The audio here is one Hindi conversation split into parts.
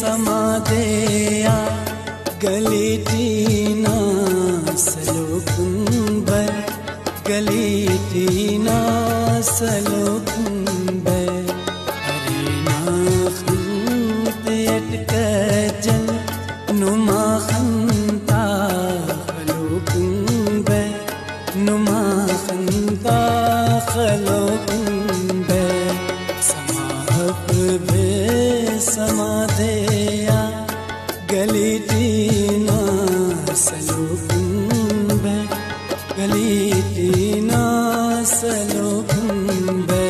समादेया गली टीना सलोकुंबर गली टीना सलोकुंबर अरे नाखंत अटकजल नुमा खंता खलोकुंबर नुमा खंता खलोकुंबर समाहब बे समादेया गली टीना सलोकुंबर गली टीना सलोकुंबर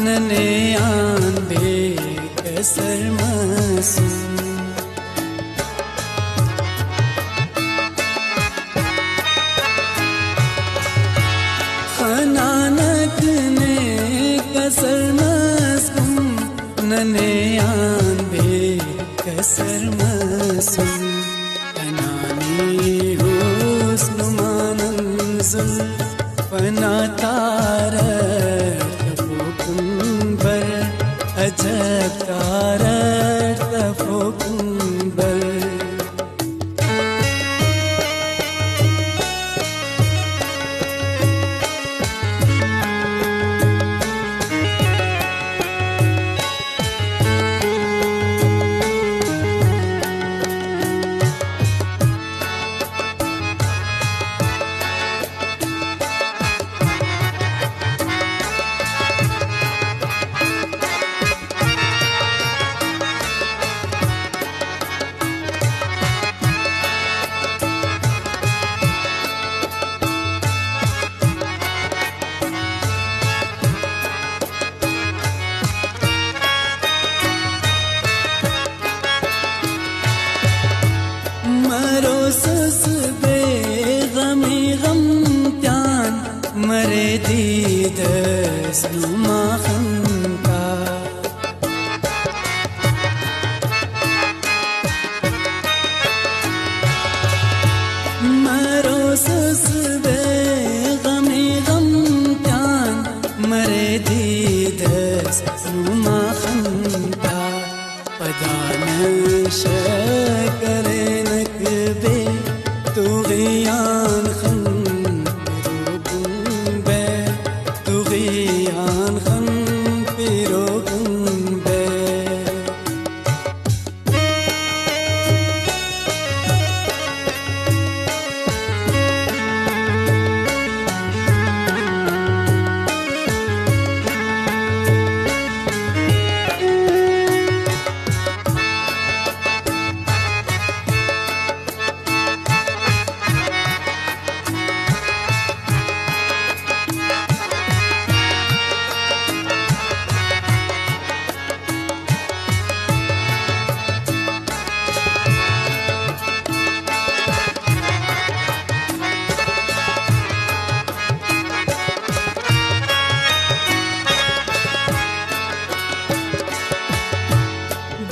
नने आंधे कसर मासूम खनानक ने कसर मासूम नने आंधे कसर मासूम अनानी हुस्न मानंजुल फना तारर अजब तारर तफोकुंबर सस बे गमी गम त्यान मरे दीदस नुमा खंता मरो सस बे गमी गम त्यान मरे दीदस नुमा खंता पदान शकरे नकबे तुगियान खन पिरोकुंबे तुगियान खन पिरोकुंबे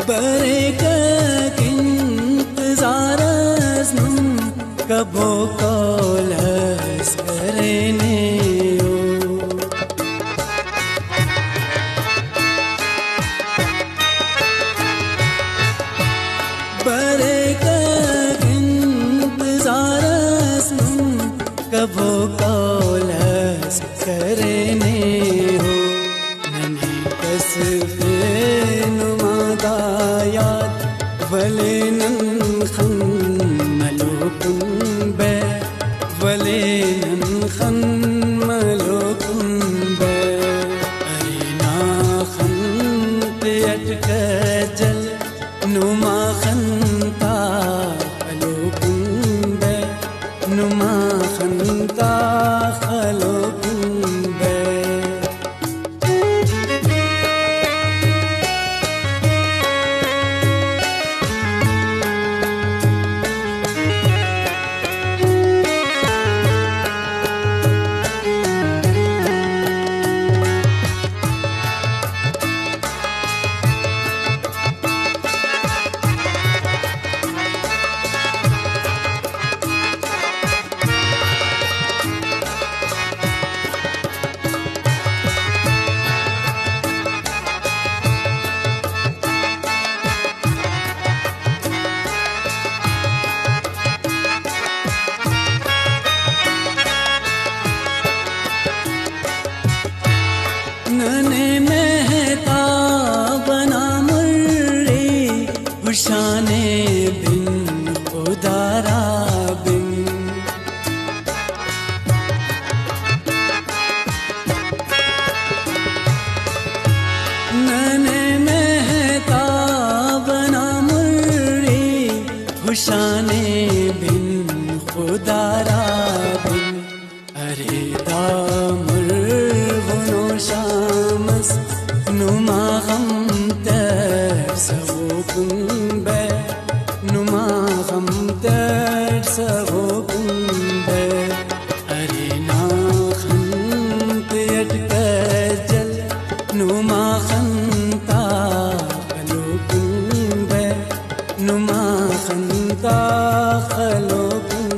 बरे इंतजार कबो कौलस करने बरे इंतजार कबो कौलस करने हो नन्ही कसफे नुमादायात वले नन खन मलोकुन बे वले नन खन मलोकुन बे नने महता बना मुर्रे हुशाने बिन उदारा बिन नने महता बना मुर्रे हुशाने बिन खुदारा बिन अरे दामुर गुनो शामस नुमा गम तर सबो कुंबे नुमा गम तर सबो कुंबे अरे ना खंत यटकजल नुमा खंता खलो कुंबे नुमा खंता खलो कुंबे